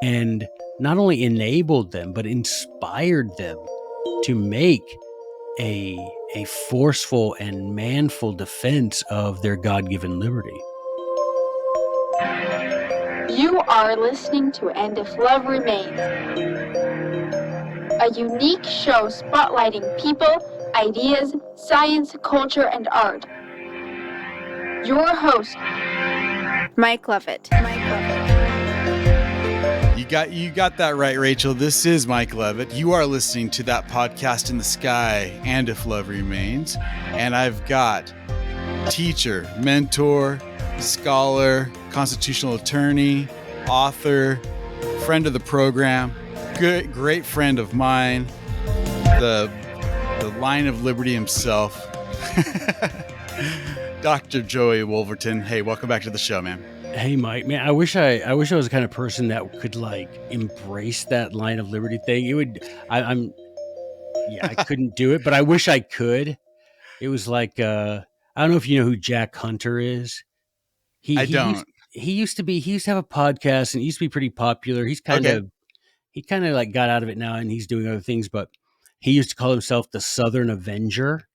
and not only enabled them, but inspired them to make a forceful and manful defense of their God-given liberty. You are listening to And If Love Remains, a unique show spotlighting people, ideas, science, culture, and art. Your host, Mike Lovett. You got that right, Rachel. This is Mike Levitt. You are listening to That Podcast in the Sky, And If Love Remains. And I've got teacher, mentor, scholar, constitutional attorney, author, friend of the program, great friend of mine, the Lion of Liberty himself, Dr. Joey Wolverton. Hey, welcome back to the show, man. Hey, Mike, man, I wish I was the kind of person that could like embrace that Lion of Liberty thing. I couldn't do it, but I wish I could. It was like, I don't know if you know who Jack Hunter is. I don't. He used to have a podcast and he used to be pretty popular. He kind of like got out of it now and he's doing other things, but he used to call himself the Southern Avenger.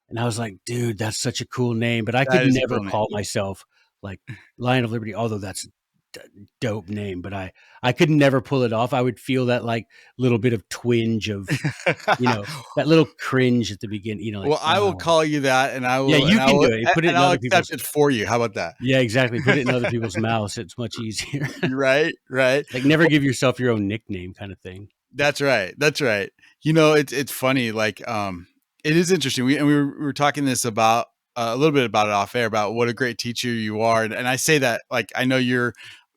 And I was like, dude, that's such a cool name, but I could never call myself like Lion of Liberty, although that's a dope name, but I could never pull it off. I would feel that like little bit of twinge of, that little cringe at the beginning, like, well, I will call you that and I will, you can do it. Put it in I'll other accept it for you. How about that? Yeah, exactly. Put it in other people's mouths. It's much easier. Right. Like never give yourself your own nickname kind of thing. That's right. It's funny. Like, it is interesting. We were talking this about a little bit about it off air about what a great teacher you are. And I say that, like, I know you're,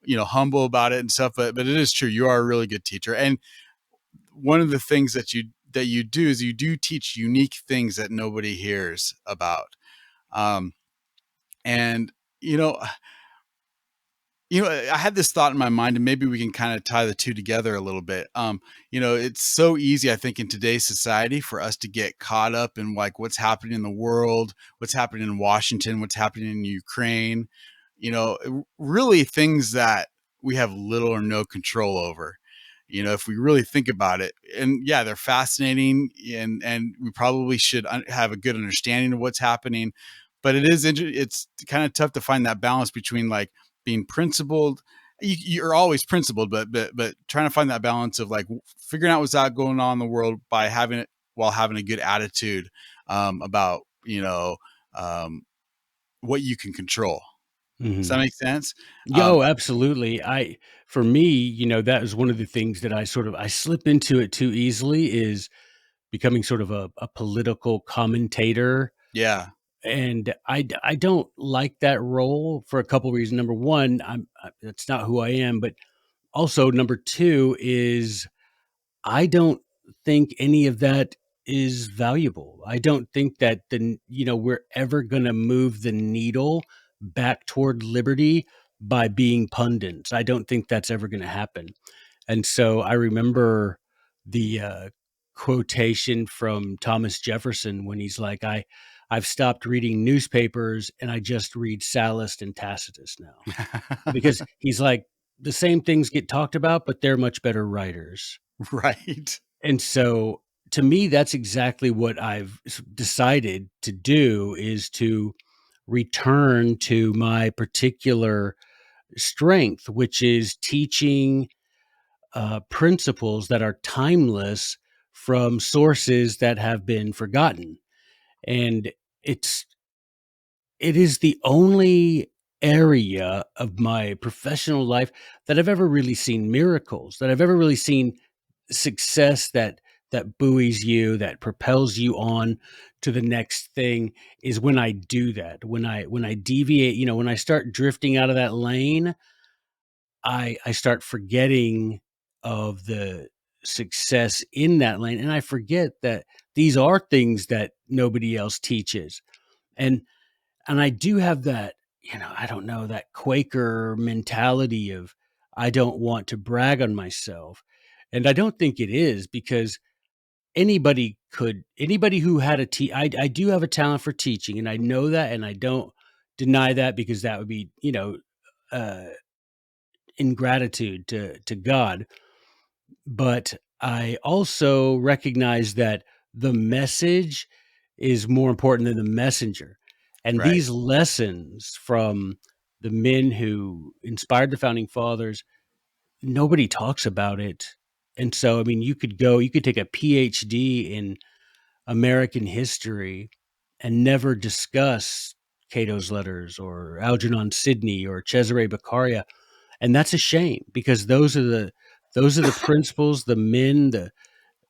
humble about it and stuff, but it is true. You are a really good teacher. And one of the things that you do is you do teach unique things that nobody hears about. And, I had this thought in my mind, and maybe we can kind of tie the two together a little bit. It's so easy, I think, in today's society for us to get caught up in like what's happening in the world, what's happening in Washington, what's happening in Ukraine, really things that we have little or no control over. If we really think about it, and yeah, they're fascinating and we probably should have a good understanding of what's happening, but it's kind of tough to find that balance between like being principled. You're always principled, but trying to find that balance of like figuring out what's out going on in the world by having it while having a good attitude about, what you can control. Mm-hmm. Does that make sense? Absolutely. For me, that is one of the things that I slip into it too easily is becoming sort of a political commentator. Yeah. And I don't like that role for a couple of reasons. Number one, that's not who I am. But also, number two is I don't think any of that is valuable. I don't think that we're ever going to move the needle back toward liberty by being pundits. I don't think that's ever going to happen. And so I remember the quotation from Thomas Jefferson when he's like, I've stopped reading newspapers and I just read Sallust and Tacitus now. Because he's like, the same things get talked about, but they're much better writers. Right. And so to me, that's exactly what I've decided to do, is to return to my particular strength, which is teaching principles that are timeless from sources that have been forgotten. And it is the only area of my professional life that I've ever really seen miracles, that I've ever really seen success that buoys you, that propels you on to the next thing, is when I do that. When I deviate, when I start drifting out of that lane, I start forgetting of the success in that lane. And I forget that these are things that nobody else teaches. And I do have that, I don't know, that Quaker mentality of, I don't want to brag on myself. And I don't think it is, because anybody who had I do have a talent for teaching, and I know that, and I don't deny that, because that would be, ingratitude to God. But I also recognize that the message is more important than the messenger. And Right. these lessons from the men who inspired the founding fathers, nobody talks about it. And so, I mean, you could take a PhD in American history and never discuss Cato's letters or Algernon Sidney or Cesare Beccaria, and that's a shame because those are the principles, the men,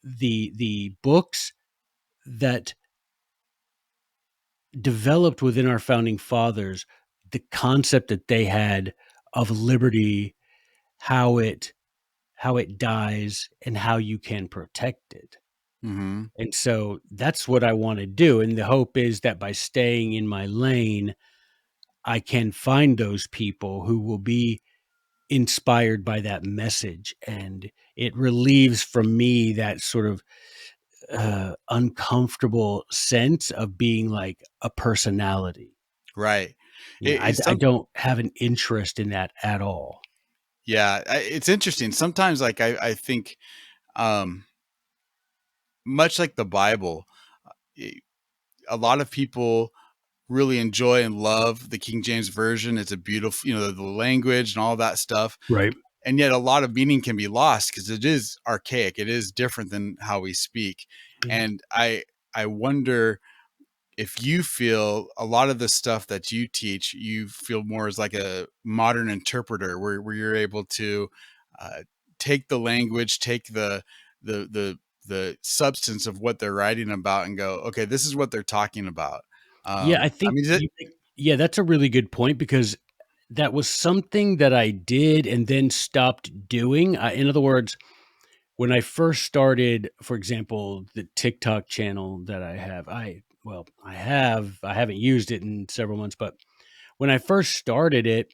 the books that developed within our founding fathers the concept that they had of liberty, how it dies, and how you can protect it. Mm-hmm. And so that's what I want to do. And the hope is that by staying in my lane, I can find those people who will be inspired by that message. And it relieves from me that sort of uncomfortable sense of being like a personality. Right. You know, It's I some don't have an interest in that at all. Yeah, it's interesting. Sometimes, like I think, um, much like the Bible, i- a lot of people really enjoy and love the King James version. It's a beautiful, the language and all that stuff. Right. And yet, a lot of meaning can be lost because it is archaic. It is different than how we speak. Yeah. And I wonder if you feel a lot of the stuff that you teach, you feel more as like a modern interpreter, where you're able to uh, take the language, take the the the substance of what they're writing about, and go, okay, this is what they're talking about. Yeah, I I think mean, is it? yeah, that's a really good point because that was something that I did and then stopped doing. In other words, when I first started, for example, the TikTok channel that I have, I haven't used it in several months, but when I first started it,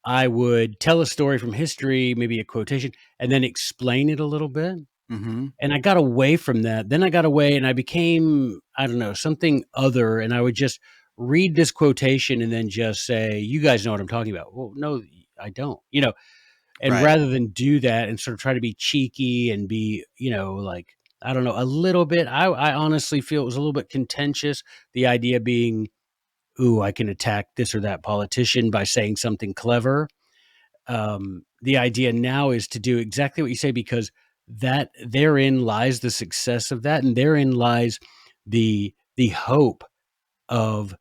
I would tell a story from history, maybe a quotation, and then explain it a little bit. Mm-hmm. And I got away from that. Then I got away and I became, I don't know, something other. And I would just read this quotation and then just say, you guys know what I'm talking about. Well, no, I don't, and Right. rather than do that and sort of try to be cheeky and be, like, I don't know, a little bit, I honestly feel it was a little bit contentious. The idea being, ooh, I can attack this or that politician by saying something clever. The idea now is to do exactly what you say because that therein lies the success of that, and therein lies the hope of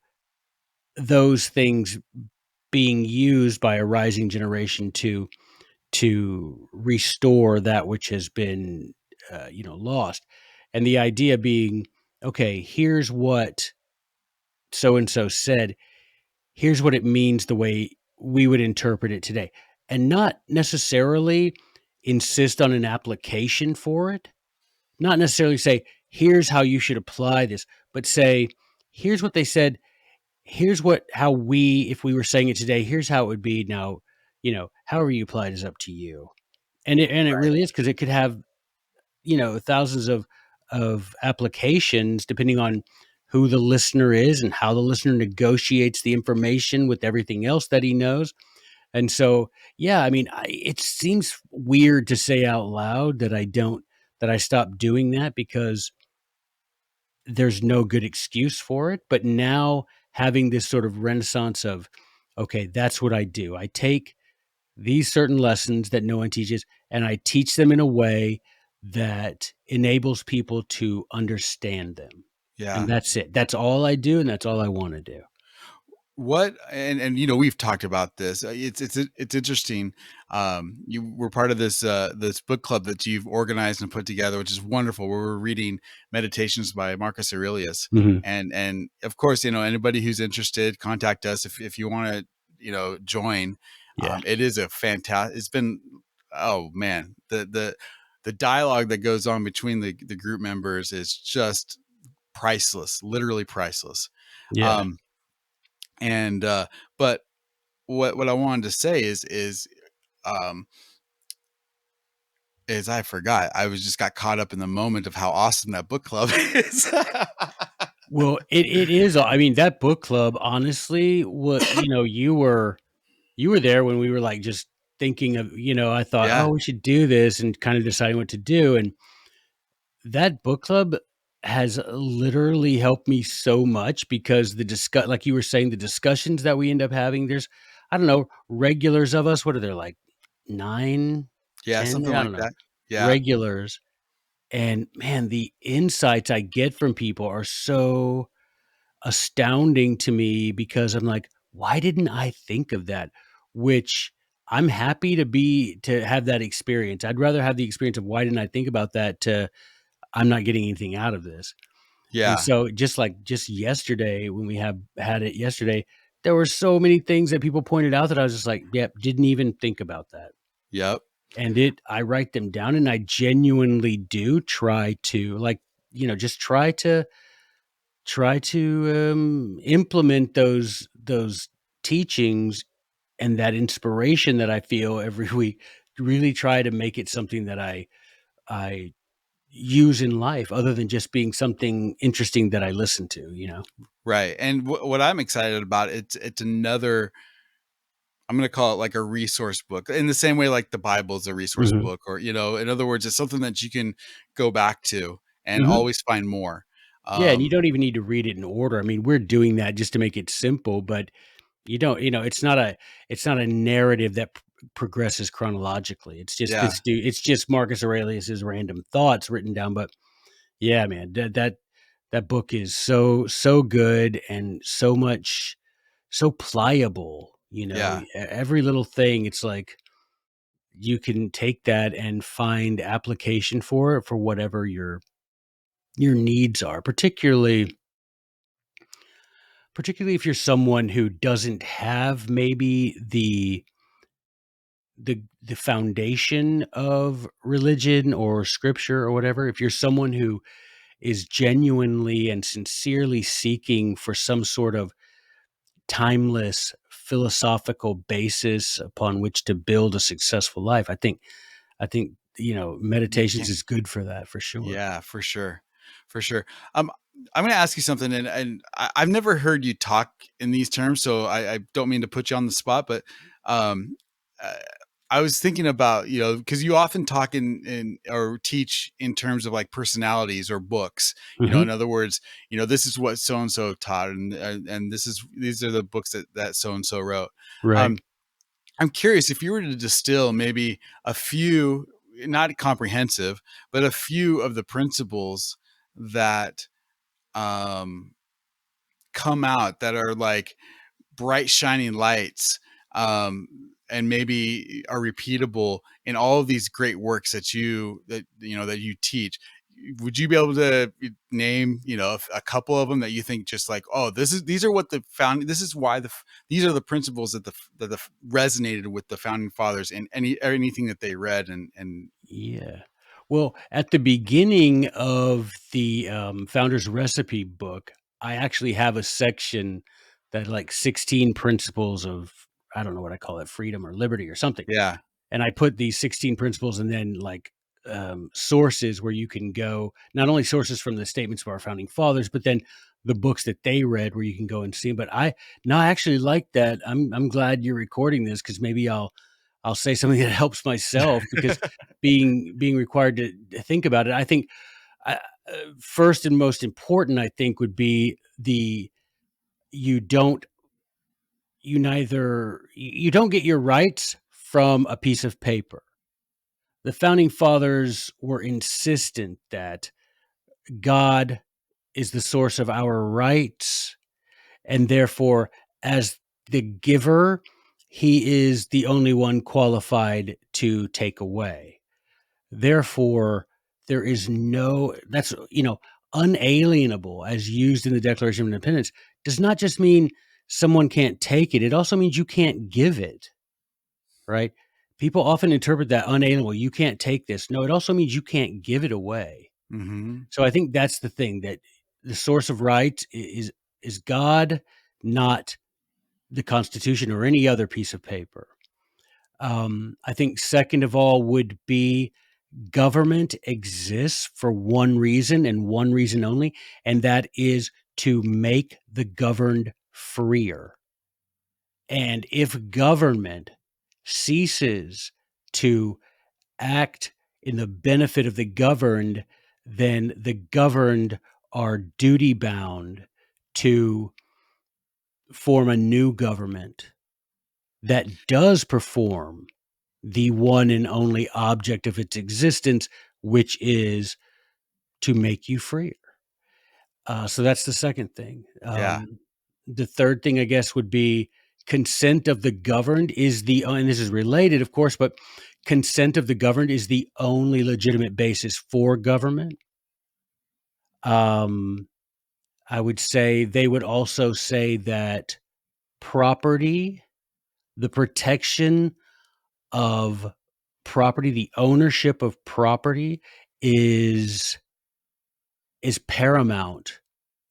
those things being used by a rising generation to restore that which has been lost. And the idea being, okay, here's what so and so said, here's what it means the way we would interpret it today, and not necessarily insist on an application for it, not necessarily say, here's how you should apply this, but say, here's what they said, here's how we, if we were saying it today, here's how it would be now, however you apply it is up to you. And it Right. really is because it could have, thousands of applications depending on who the listener is and how the listener negotiates the information with everything else that he knows. And so, yeah, I mean, it seems weird to say out loud that I stopped doing that because there's no good excuse for it. But now having this sort of renaissance of, okay, that's what I do. I take these certain lessons that no one teaches, and I teach them in a way that enables people to understand them. And Yeah. that's it. That's all I do, and that's all I want to do. What and we've talked about this. It's interesting. You were part of this book club that you've organized and put together, which is wonderful. Where we're reading Meditations by Marcus Aurelius, Mhm. and of course, anybody who's interested, contact us if you want to join. Yeah. It is a fantastic. It's been, oh man, the dialogue that goes on between the group members is just priceless, literally priceless. Yeah. Um, and but what I wanted to say um is I forgot. I was just got caught up in the moment of how awesome that book club is. Well, it is. I mean, that book club, honestly, what you were there when we were like just thinking of, I thought, Yeah. oh, we should do this and kind of deciding what to do. And that book club has literally helped me so much because like you were saying, the discussions that we end up having, there's, I don't know, regulars of us. What are there, like 9, Yeah, 10? something I like don't know, that. Yeah. regulars. And man, the insights I get from people are so astounding to me because I'm like, why didn't I think of that? Which I'm happy to have that experience. I'd rather have the experience of why didn't I think about that to I'm not getting anything out of this. And Yeah. so just yesterday when we had it yesterday, there were so many things that people pointed out that I was just like, yep, didn't even think about that. Yep. And I write them down and I genuinely do try to like, just try to implement those teachings and that inspiration that I feel every week, really try to make it something that I use in life other than just being something interesting that I listen to. Right. And what I'm excited about, it's another, I'm going to call it like a resource book in the same way like the Bible is a resource Mhm. book, or, in other words, it's something that you can go back to and Mhm. always find more. Yeah, and you Um, don't even need to read it in order. I mean, we're doing that just to make it simple, but you don't, it's not a narrative that progresses chronologically. It's just yeah. it's just Marcus Aurelius's random thoughts written down. But yeah, man, that book is so good and so pliable. Yeah. Every little thing. It's like you can take that and find application for it for whatever your needs are, particularly if you're someone who doesn't have maybe the foundation of religion or scripture or whatever. If you're someone who is genuinely and sincerely seeking for some sort of timeless philosophical basis upon which to build a successful life, I think You meditations can't. is good for that for sure. Yeah, for sure. For sure. I'm going to ask you something, and I've never heard you talk in these terms, so I don't mean to put you on the spot, but um, uh, I was thinking about, because you often talk in or teach in terms of like personalities or books, Hmm. in other words, this is what so and so taught, and these are the books that so and so wrote. Right. Um, I'm curious if you were to distill maybe a few, not comprehensive, but a few of the principles that um, come out that are like bright shining lights, and maybe are repeatable in all of these great works that you teach. Would you be able to name a couple of them that you think just like, oh, these are what the founding, this is why these are the principles that resonated with the founding fathers and anything that they read and Yeah. Well, at the beginning of the Founder's Recipe book, I actually have a section that like 16 principles of, I don't know what I call it, freedom or liberty or something. yeah. And I put these 16 principles and then like sources where you can go, not only sources from the statements of our founding fathers, but then the books that they read where you can go and see. But I actually like that. I'm glad you're recording this because maybe I'll say something that helps myself because being required to think about it. I think I, first and most important, I think would be you don't you don't get your rights from a piece of paper. The founding fathers were insistent that God is the source of our rights, and therefore, as the giver, he is the only one qualified to take away. Therefore, there is that's, unalienable as used in the Declaration of Independence does not just mean someone can't take it. It also means you can't give it, right? People often interpret that unalienable. You can't take this. No, it also means you can't give it away. Hmm. So I think that's the thing, that the source of right is God, not the Constitution or any other piece of paper. I think second of all would be government exists for one reason and one reason only, and that is to make the governed freer. And if government ceases to act in the benefit of the governed, then the governed are duty bound to form a new government that does perform the one and only object of its existence, which is to make you freer. So that's the second thing. Yeah. The third thing, I guess, would be consent of the governed is and this is related, of course, but consent of the governed is the only legitimate basis for government. Um, I would say they would also say that property, the protection of property, the ownership of property is paramount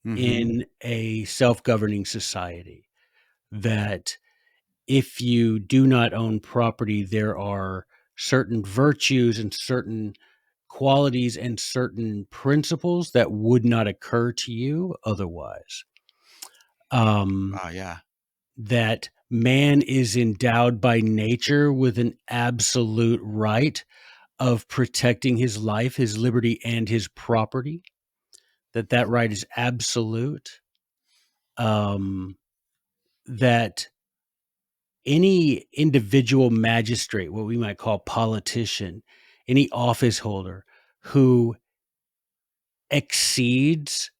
Mm-hmm. in a self-governing society. That if you do not own property, there are certain virtues and certain qualities and certain principles that would not occur to you otherwise. Oh yeah. That man is endowed by nature with an absolute right of protecting his life, his liberty, and his property. That right is absolute. That any individual magistrate, what we might call politician, any office holder who exceeds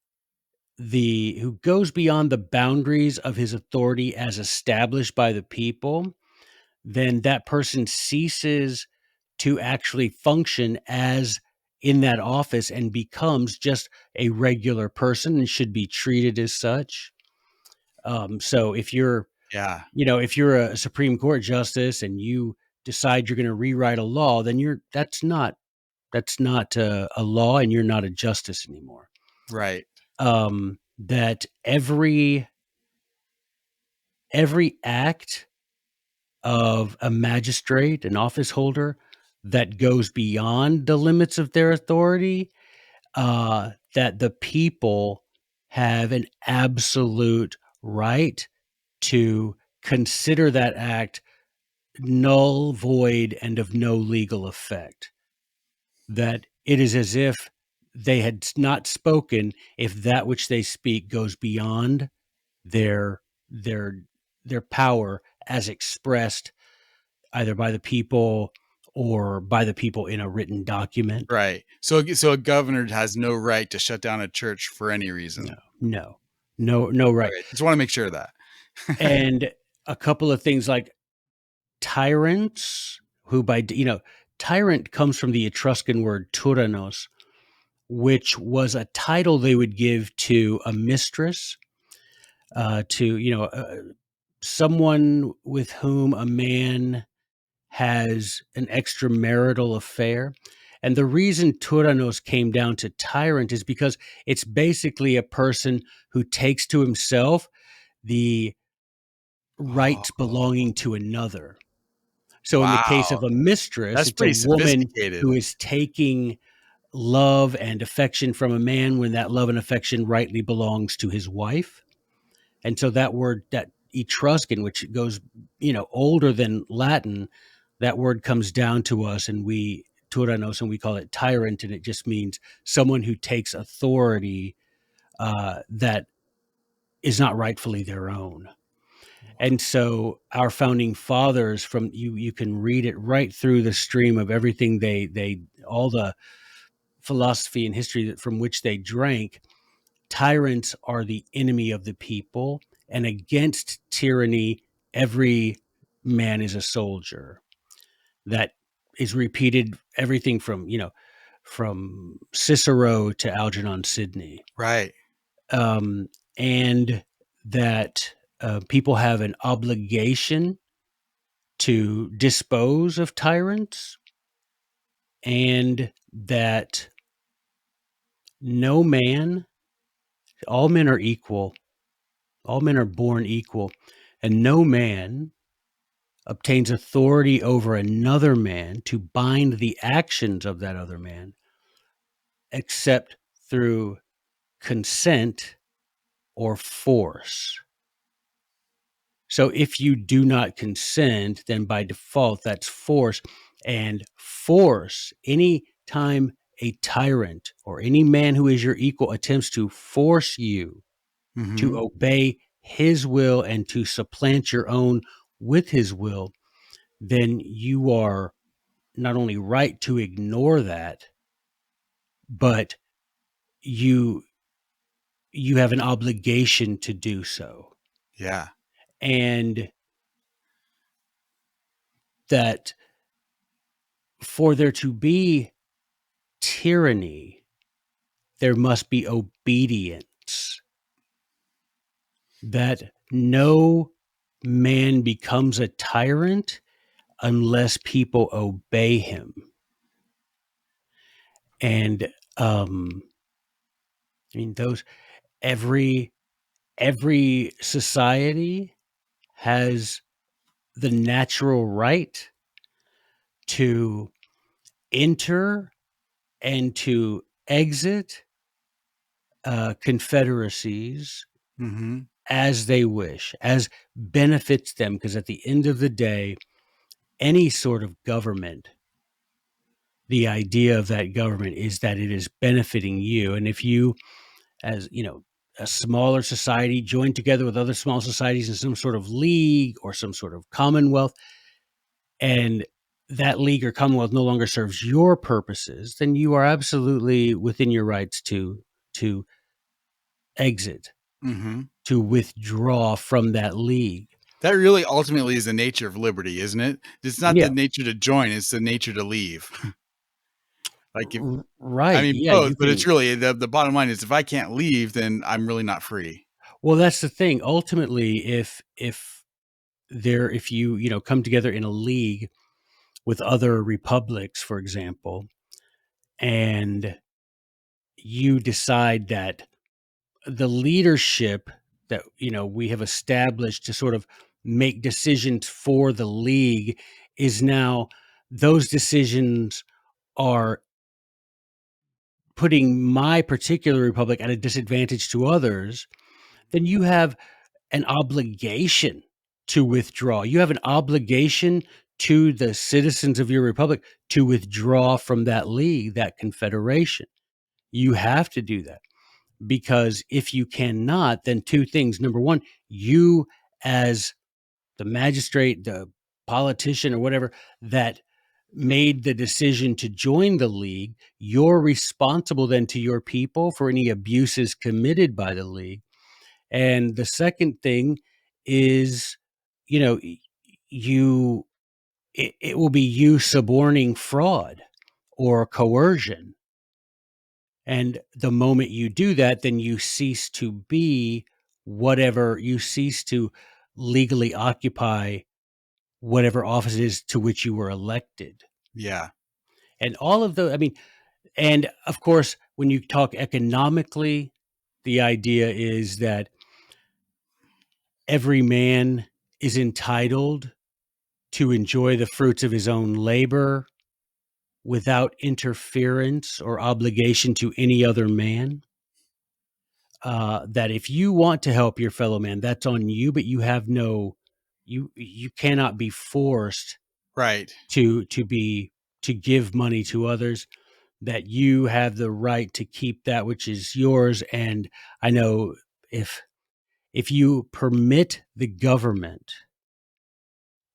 who goes beyond the boundaries of his authority as established by the people, then that person ceases to actually function as in that office and becomes just a regular person and should be treated as such. So if you're Yeah. if you're a Supreme Court justice and you decide you're going to rewrite a law, then that's not a law, and you're not a justice anymore. Right. That every act of a magistrate, an office holder, that goes beyond the limits of their authority, that the people have an absolute right to consider that act null, void, and of no legal effect. That it is as if they had not spoken if that which they speak goes beyond their their their power as expressed either by the people or by the people in a written document. Right. So a governor has no right to shut down a church for any No, reason. no, no right. Okay. Just want to make sure of that. And a couple of things like tyrants, who tyrant comes from the Etruscan word tyrannos, which was a title they would give to a mistress, to someone with whom a man has an extramarital affair. And the reason tyrannos came down to tyrant is because it's basically a person who takes to himself the rights Oh, belonging to another. So in the case wow. of a mistress, That's it's a pretty woman sophisticated. who is taking love and affection from a man when that love and affection rightly belongs to his wife. And so that word, that Etruscan, which goes, older than Latin, that word comes down to us, and we tyrannos, and we call it tyrant, and it just means someone who takes authority that is not rightfully their own. And so our founding fathers, from you can read it right through the stream of everything they all the philosophy and history from which they drank. Tyrants are the enemy of the people, and against tyranny, every man is a soldier. That is repeated everything from Cicero to Algernon Sidney. Right. And that people have an obligation to dispose of tyrants, and that no man, all men are equal, all men are born equal, and no man obtains authority over another man to bind the actions of that other man except through consent or force. So if you do not consent, then by default, that's force. And force, any time a tyrant or any man who is your equal attempts to force you to Mm-hmm. obey his will and to supplant your own with his will, then you are not only right to ignore that, but you you have an obligation to do so. Yeah. And that for there to be tyranny, there must be obedience. That no man becomes a tyrant unless people obey him. And I mean those every society has the natural right to enter and to exit confederacies Mm-hmm. as they wish, as benefits them. Because at the end of the day, any sort of government, the idea of that government is that it is benefiting you. And if you, as you know, a smaller society join together with other small societies in some sort of league or some sort of commonwealth, and that league or commonwealth no longer serves your purposes, then you are absolutely within your rights to exit, Mm-hmm. to withdraw from that league. That really ultimately is the nature of liberty, isn't it? It's not Yeah, the nature to join; it's the nature to leave. Like if I right. mean Yeah, both, you but it's can. really the bottom line is if I can't leave, then I'm really not free. Well, that's the thing. Ultimately, if you come together in a league with other republics, for example, and you decide that the leadership that we have established to sort of make decisions for the league is now those decisions are putting my particular republic at a disadvantage to others, then you have an obligation to withdraw. You have an obligation to the citizens of your republic to withdraw from that league, that confederation. You have to do that. Because if you cannot, then two things. Number one, you as the magistrate, the politician, or whatever that made the decision to join the league, you're responsible then to your people for any abuses committed by the league. And the second thing is, you know, you it will be you suborning fraud or coercion. And the moment you do that, then you cease to be whatever you cease to legally occupy whatever office it is to which you were elected. Yeah. And all of the, I mean, and of course, when you talk economically, the idea is that every man is entitled to enjoy the fruits of his own labor without interference or obligation to any other man. That if you want to help your fellow man, that's on you, but you have no, you cannot be forced Right. to give money to others. That you have the right to keep that which is yours. And I know if you permit the government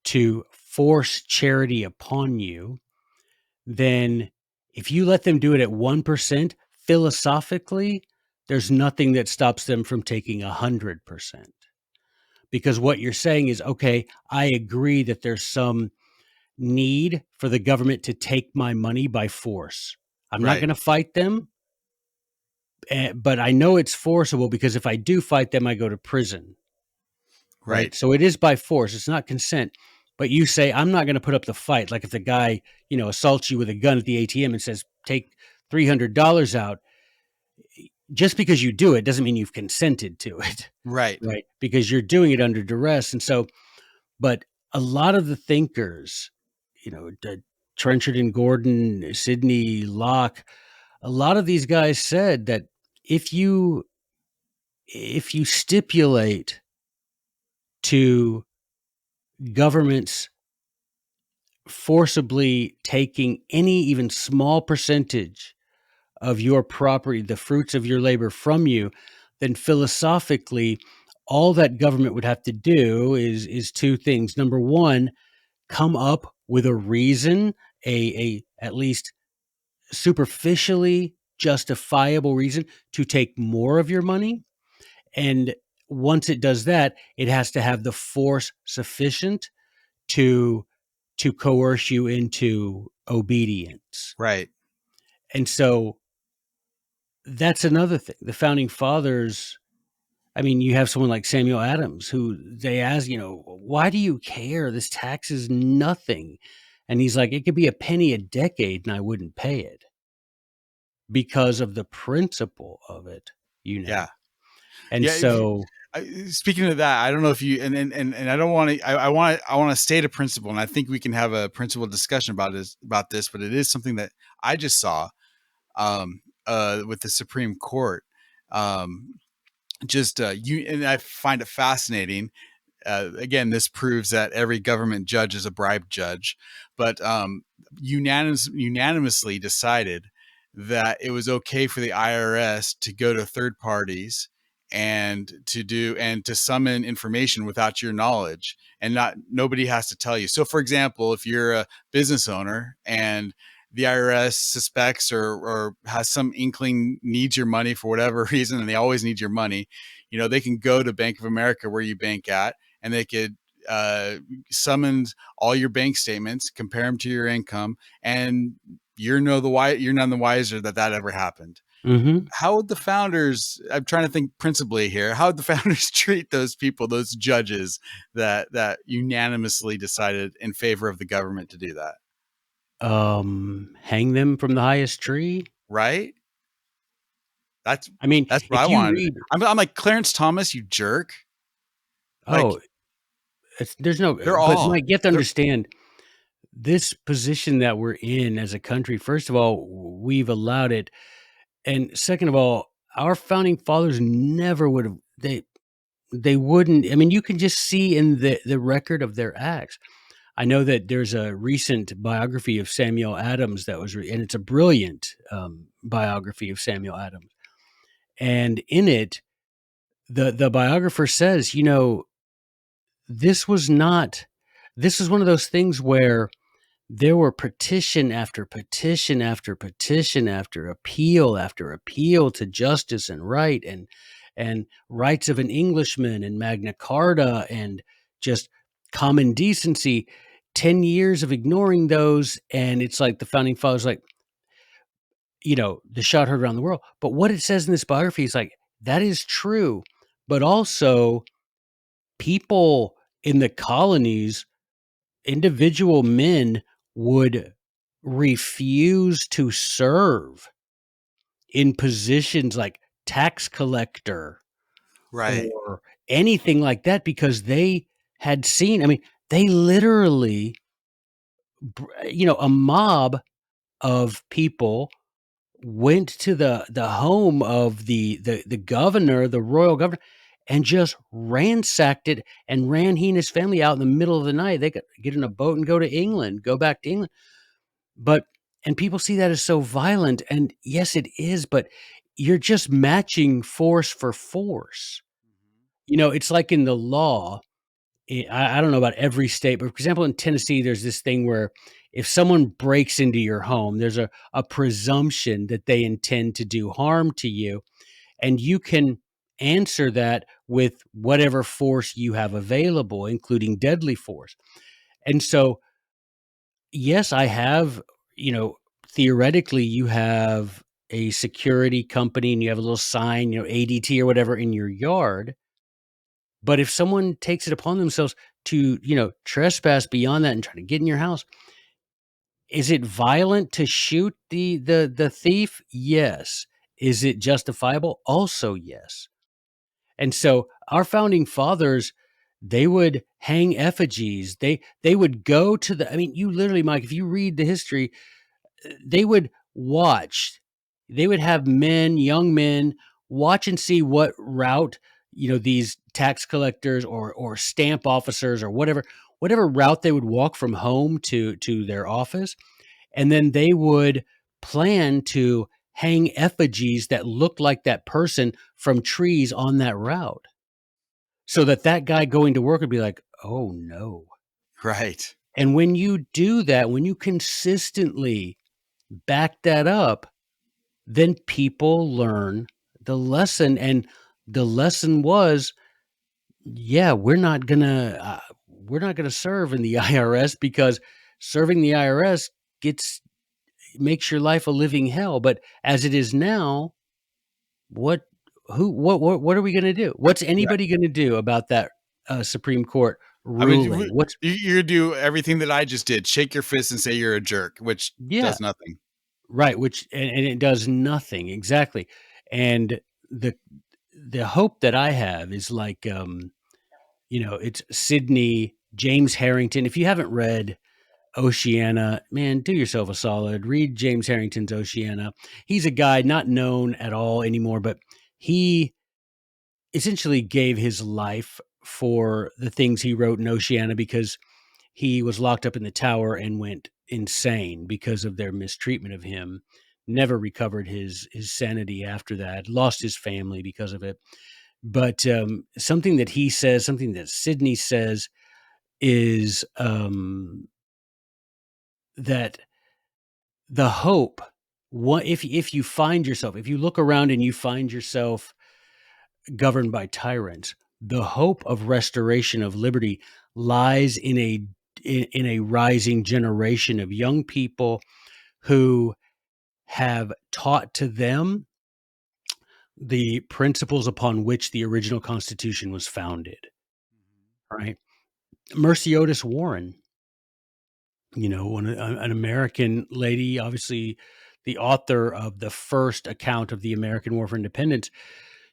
to force charity upon you, then if you let them do it at 1%, philosophically, there's nothing that stops them from taking 100%. Because what you're saying is, okay, I agree that there's some need for the government to take my money by force. I'm not Right. going to fight them, but I know it's forcible because if I do fight them, I go to prison. Right. Right. So it is by force. It's not consent. But you say, I'm not going to put up the fight. Like if the guy, assaults you with a gun at the ATM and says, take $300 out, just because you do it doesn't mean you've consented to it. Right. Right. Because you're doing it under duress. And so, but a lot of the thinkers, Trenchard and Gordon, Sidney Locke, a lot of these guys said that if you stipulate to governments forcibly taking any even small percentage of your property, the fruits of your labor from you, then philosophically, all that government would have to do is two things. Number one, come up with a reason, a at least superficially justifiable reason to take more of your money. And once it does that, it has to have the force sufficient to coerce you into obedience. Right. And so that's another thing. The founding fathers, I mean, you have someone like Samuel Adams who they ask, why do you care? This tax is nothing. And he's like, it could be a penny a decade and I wouldn't pay it because of the principle of it, Yeah. And Yeah. so, Speaking of that, I don't know if you and I don't want to. I want to state a principle, and I think we can have a principle discussion about this. But it is something that I just saw with the Supreme Court. You and I find it fascinating. Again, this proves that every government judge is a bribed judge, but unanimously decided that it was okay for the IRS to go to third parties and to summon information without your knowledge, and nobody has to tell you. So, for example, if you're a business owner and the IRS suspects or has some inkling needs your money for whatever reason, and they always need your money, they can go to Bank of America where you bank at, and they could summon all your bank statements, compare them to your income, and you're none the wiser that ever happened. mhm. How would the founders? I'm trying to think principally here. How would the founders treat those people, those judges that unanimously decided in favor of the government to do that? Hang them from the highest tree. Right? That's I mean, that's what I if you wanted. read, I'm like, Clarence Thomas, you jerk. Like, oh, there's no, they're but all Mike, you have to they're understand this position that we're in as a country. First of all, we've allowed it. And second of all, our founding fathers never would have, they wouldn't. I mean, you can just see in the record of their acts. I know that there's a recent biography of Samuel Adams that was, and it's a brilliant biography of Samuel Adams. And in it, the biographer says, this was not, this is one of those things where there were petition after petition after petition after appeal to justice and right and rights of an Englishman and Magna Carta and just common decency. 10 years of ignoring those, and it's like the founding fathers, like, the shot heard around the world. But what it says in this biography is like, that is true. But also, people in the colonies, individual men would refuse to serve in positions like tax collector right, or anything like that because they had seen, I mean, they literally, a mob of people went to the home of the governor, the royal governor, and just ransacked it and ran he and his family out in the middle of the night. They could get in a boat and go to England, go back to England. But and people see that as so violent, and yes, it is, but you're just matching force for force. It's like in the law, I don't know about every state, but for example, in Tennessee, there's this thing where if someone breaks into your home, there's a presumption that they intend to do harm to you, and you can answer that with whatever force you have available, including deadly force. And so, yes, I have, theoretically, you have a security company and you have a little sign, ADT or whatever in your yard. But if someone takes it upon themselves to, trespass beyond that and try to get in your house, is it violent to shoot the thief? Yes. Is it justifiable? Also, yes. And so our founding fathers, they would hang effigies. They would go to I mean, you literally, Mike, if you read the history, they would watch. They would have young men, watch and see what route, these tax collectors or stamp officers or whatever, whatever route they would walk from home to their office, and then they would plan to hang effigies that looked like that person from trees on that route, so that that guy going to work would be like, "Oh, no." Right. And when you do that, when you consistently back that up, then people learn the lesson, and the lesson was, yeah, we're not gonna serve in the IRS, because serving the IRS gets makes your life a living hell. But as it is now, what what are we gonna do? What's Right. anybody gonna do about that Supreme Court I mean, ruling? What's you do everything that I just did. Shake your fist and say you're a jerk, which Yeah, does nothing. right, which and it does nothing, exactly. And the the hope that I have is like, it's Sydney James Harrington. If you haven't read Oceana, man, do yourself a solid. Read James Harrington's Oceana. He's a guy not known at all anymore, but he essentially gave his life for the things he wrote in Oceana, because he was locked up in the tower and went insane because of their mistreatment of him. Never recovered his sanity after that. Lost his family because of it. But something that he says, something that Sydney says, is that the hope, what if you find yourself, if you look around and you find yourself governed by tyrants, the hope of restoration of liberty lies in a rising generation of young people who have taught to them the principles upon which the original Constitution was founded, right? Mercy Otis Warren, an American lady, obviously the author of the first account of the American War for Independence.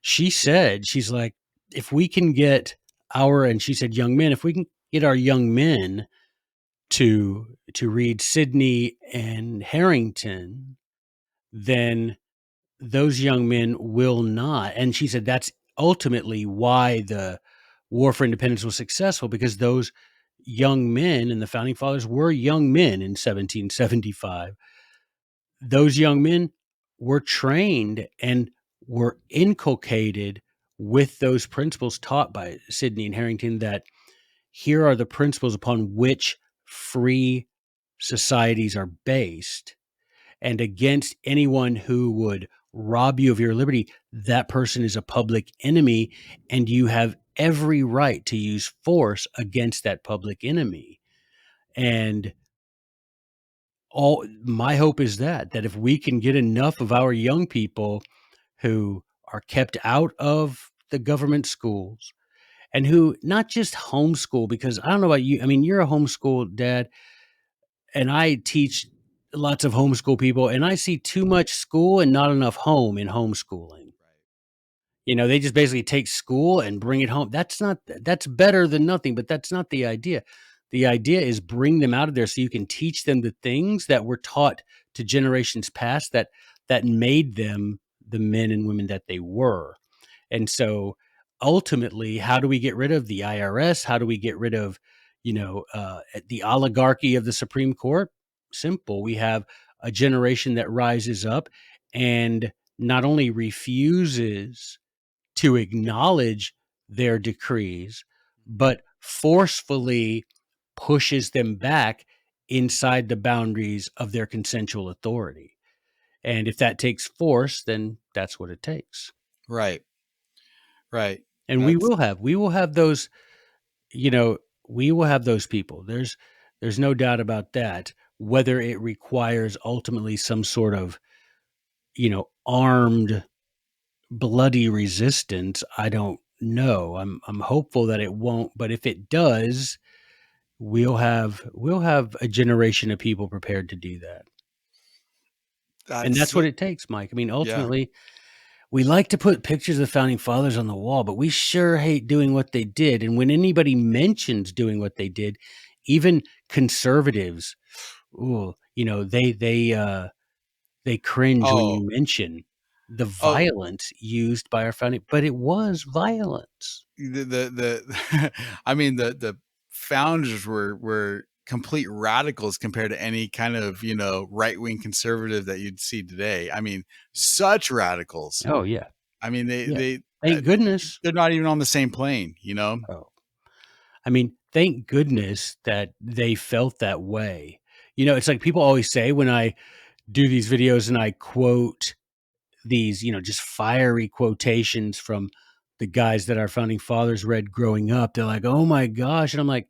She said, she's like, if we can get and she said, young men, if we can get our young men to read Sidney and Harrington, then those young men will not. And she said that's ultimately why the War for Independence was successful, because those young men and the founding fathers were young men in 1775. Those young men were trained and were inculcated with those principles taught by Sidney and Harrington, that here are the principles upon which free societies are based. And against anyone who would rob you of your liberty, that person is a public enemy, and you have every right to use force against that public enemy. And all my hope is that if we can get enough of our young people who are kept out of the government schools, and who not just homeschool, because I don't know about you. I mean, you're a homeschool dad, and I teach lots of homeschool people, and I see too much school and not enough home in homeschooling. They just basically take school and bring it home. That's better than nothing, but that's not the idea. The idea is bring them out of there so you can teach them the things that were taught to generations past, that made them the men and women that they were. And so ultimately, how do we get rid of the IRS? How do we get rid of, the oligarchy of the Supreme Court? Simple. We have a generation that rises up and not only refuses to acknowledge their decrees, but forcefully pushes them back inside the boundaries of their consensual authority. And if that takes force, then that's what it takes. Right. Right. And That's we will have those, you know, we will have those people. There's no doubt about that. Whether it requires ultimately some sort of, armed, bloody resistance, I don't know. I'm hopeful that it won't, but if it does, we'll have a generation of people prepared to do that. And that's that's what it takes, Mike. I mean, yeah. ultimately, we like to put pictures of the founding fathers on the wall, but we sure hate doing what they did. And when anybody mentions doing what they did, even conservatives, ooh, they cringe when Oh, you mention the oh, violence used by our founding, but it was violence. the I mean the founders were complete radicals compared to any kind of, right-wing conservative that you'd see today. I mean, such radicals. Oh, yeah. I mean, Yeah. Thank goodness. they're not even on the same plane, you know? Oh, I mean, thank goodness that they felt that way. It's like people always say when I do these videos and I quote these, just fiery quotations from the guys that our founding fathers read growing up. They're like, "Oh my gosh." And I'm like,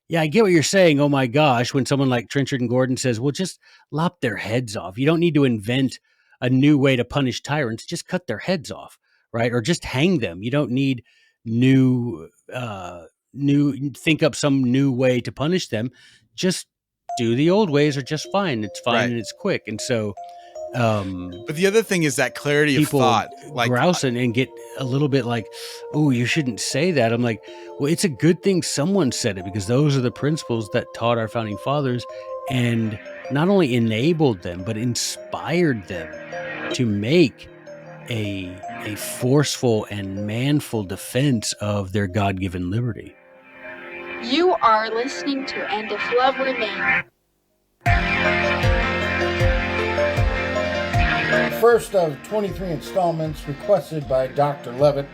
"Yeah, I get what you're saying. Oh my gosh." When someone like Trenchard and Gordon says, "Well, just lop their heads off. You don't need to invent a new way to punish tyrants. Just cut their heads off, right? Or just hang them. You don't need new think up some new way to punish them. Just do the old ways are just fine. It's fine Right. and it's quick." And so But the other thing is that clarity of people thought. Like, grouse and get a little bit like, "Oh, you shouldn't say that." I'm like, well, it's a good thing someone said it, because those are the principles that taught our founding fathers and not only enabled them, but inspired them to make a forceful and manful defense of their God-given liberty. You are listening to And If Love Remained. First of 23 installments requested by Dr. Levitt.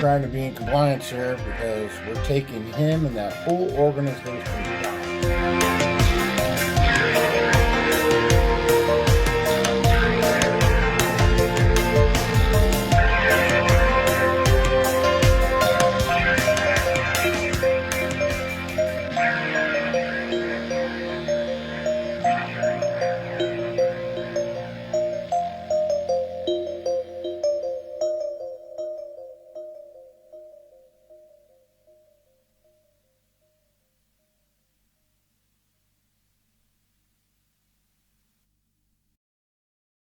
Trying to be in compliance here because we're taking him and that whole organization down.